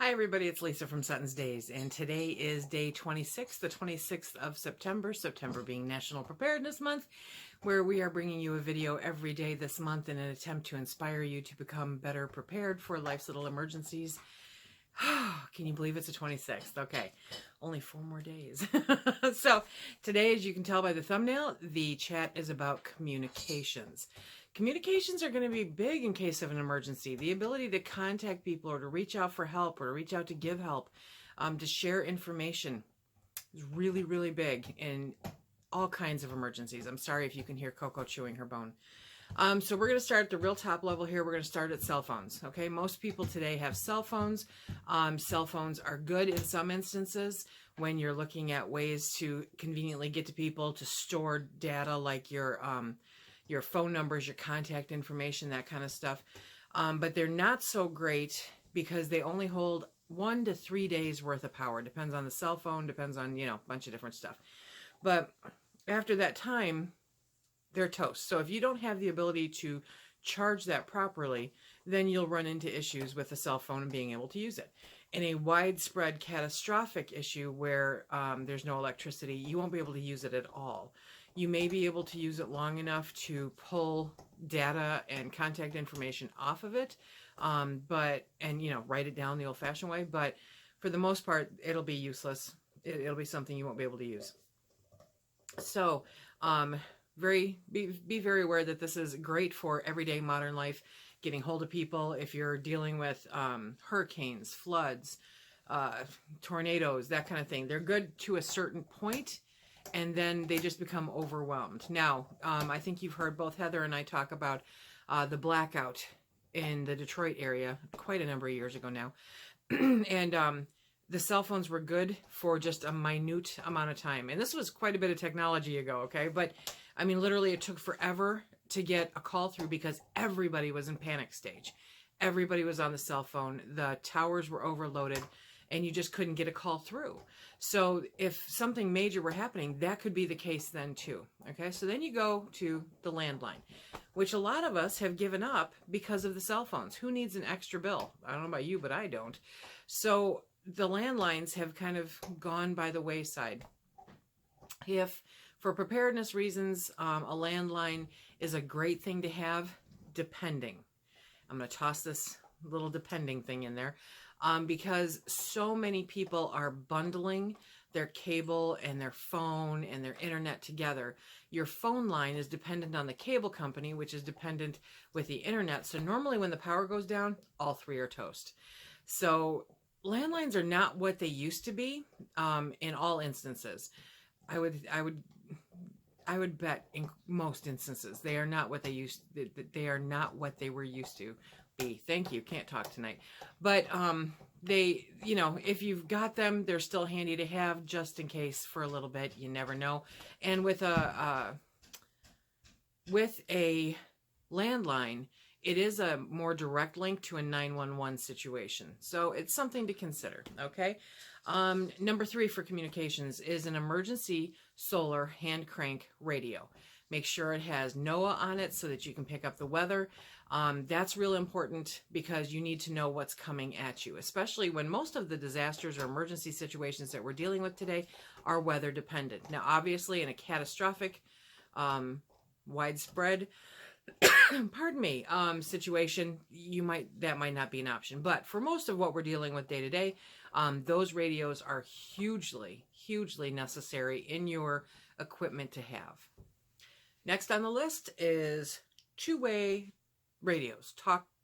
Hi everybody, it's Lisa from SuttonsDaze, and today is day 26, the 26th of September, September being National Preparedness Month, where we are bringing you a video every day this month in an attempt to inspire you to become better prepared for life's little emergencies. Can you believe it's the 26th? Okay, only 4 more days. So today, as you can tell by the thumbnail, the chat is about communications. Communications are going to be big in case of an emergency. The ability to contact people or to reach out for help or to reach out to give help, to share information is really, really big in all kinds of emergencies. I'm sorry if you can hear Coco chewing her bone. So we're going to start at the real top level here. We're going to start at cell phones. Okay, most people today have cell phones. Cell phones are good in some instances when you're looking at ways to conveniently get to people, to store data like your phone numbers, your contact information, that kind of stuff. But they're not so great because they only hold 1 to 3 days worth of power. Depends on the cell phone, depends on, a bunch of different stuff. But after that time, they're toast. So if you don't have the ability to charge that properly, then you'll run into issues with the cell phone and being able to use it. In a widespread catastrophic issue where there's no electricity, you won't be able to use it at all. You may be able to use it long enough to pull data and contact information off of it, and write it down the old-fashioned way. But for the most part, it'll be useless. It'll be something you won't be able to use. So, be very aware that this is great for everyday modern life, getting hold of people. If you're dealing with hurricanes, floods, tornadoes, that kind of thing, they're good to a certain point, and then they just become overwhelmed. Now, I think you've heard both Heather and I talk about the blackout in the Detroit area quite a number of years ago now. And the cell phones were good for just a minute amount of time. And this was quite a bit of technology ago, okay? But, I mean, literally it took forever to get a call through because everybody was in panic stage. Everybody was on the cell phone. The towers were overloaded, and you just couldn't get a call through. So if something major were happening, that could be the case then too, okay? So then you go to the landline, which a lot of us have given up because of the cell phones. Who needs an extra bill? I don't know about you, but I don't. So the landlines have kind of gone by the wayside. If, for preparedness reasons, a landline is a great thing to have, depending. I'm going to toss this little depending thing in there, because so many people are bundling their cable and their phone and their internet together. Your phone line is dependent on the cable company, which is dependent with the internet. So normally when the power goes down, all three are toast. So landlines are not what they used to be in all instances. I would bet in most instances they are not what they are not what they were used to be. Thank you. Can't talk tonight. But they, if you've got them, they're still handy to have just in case for a little bit. You never know. And with a landline, it is a more direct link to a 911 situation. So it's something to consider, okay? Number 3 for communications is an emergency solar hand crank radio. Make sure it has NOAA on it so that you can pick up the weather. That's real important because you need to know what's coming at you, especially when most of the disasters or emergency situations that we're dealing with today are weather dependent. Now, obviously, in a catastrophic, widespread situation, that might not be an option. But for most of what we're dealing with day to day, those radios are hugely, hugely necessary in your equipment to have. Next on the list is two-way radios,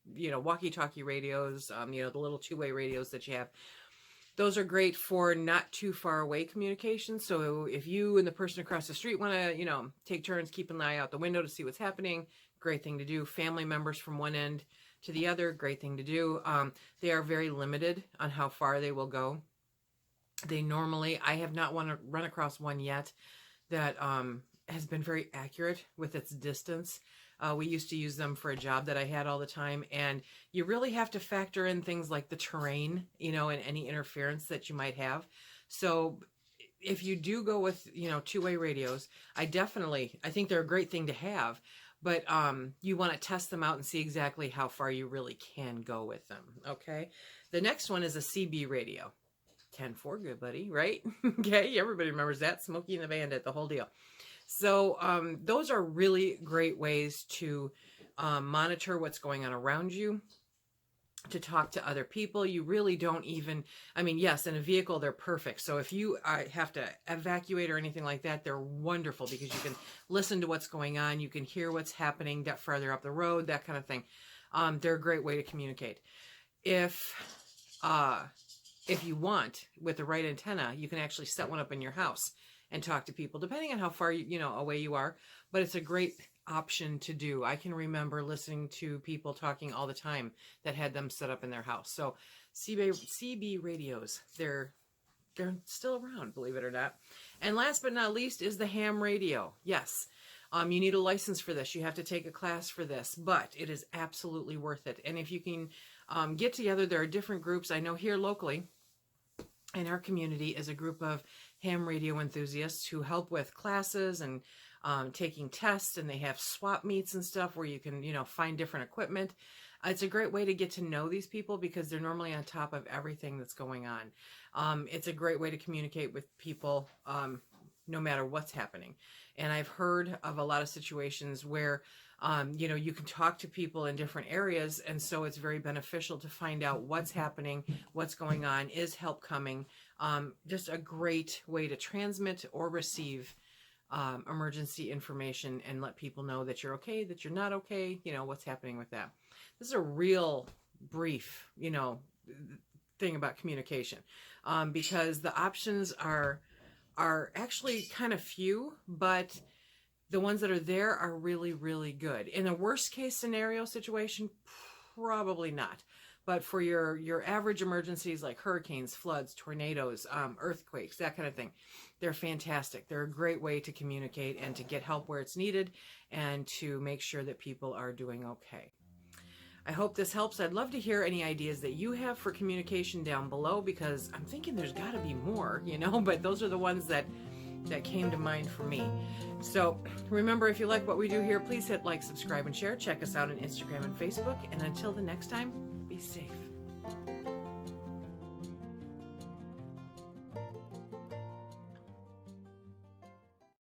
walkie-talkie radios, the little two-way radios that you have. Those are great for not too far away communication. So if you and the person across the street want to, take turns, keep an eye out the window to see what's happening, great thing to do. Family members from one end to the other, great thing to do. They are very limited on how far they will go. I have not run across one yet that has been very accurate with its distance. We used to use them for a job that I had all the time, and you really have to factor in things like the terrain, and any interference that you might have. So if you do go with, two-way radios, I think they're a great thing to have, but you want to test them out and see exactly how far you really can go with them. Okay. The next one is a CB radio. 10-4, good buddy, right? Okay. Everybody remembers that. Smokey and the Bandit, the whole deal. So those are really great ways to monitor what's going on around you, to talk to other people. You really don't even, I mean, yes, in a vehicle, they're perfect. So if you have to evacuate or anything like that, they're wonderful because you can listen to what's going on. You can hear what's happening farther up the road, that kind of thing. They're a great way to communicate. If you want, with the right antenna, you can actually set one up in your house and talk to people, depending on how far away you are. But it's a great option to do. I can remember listening to people talking all the time that had them set up in their house. So CB radios, they're still around, believe it or not. And last but not least is the ham radio. Yes, you need a license for this. You have to take a class for this, but it is absolutely worth it. And if you can get together, there are different groups. I know here locally in our community is a group of ham radio enthusiasts who help with classes and taking tests, and they have swap meets and stuff where you can, find different equipment. It's a great way to get to know these people because they're normally on top of everything that's going on. It's a great way to communicate with people no matter what's happening. And I've heard of a lot of situations where, you can talk to people in different areas. And so it's very beneficial to find out what's happening, what's going on, is help coming. Just a great way to transmit or receive emergency information and let people know that you're okay, that you're not okay, what's happening with that. This is a real brief, thing about communication, because the options are actually kind of few, but the ones that are there are really, really good. In a worst case scenario situation, probably not. But for your average emergencies like hurricanes, floods, tornadoes, earthquakes, that kind of thing, they're fantastic. They're a great way to communicate and to get help where it's needed and to make sure that people are doing okay. I hope this helps. I'd love to hear any ideas that you have for communication down below, because I'm thinking there's got to be more, but those are the ones that came to mind for me. So remember, if you like what we do here, please hit like, subscribe, and share. Check us out on Instagram and Facebook. And until the next time, be safe.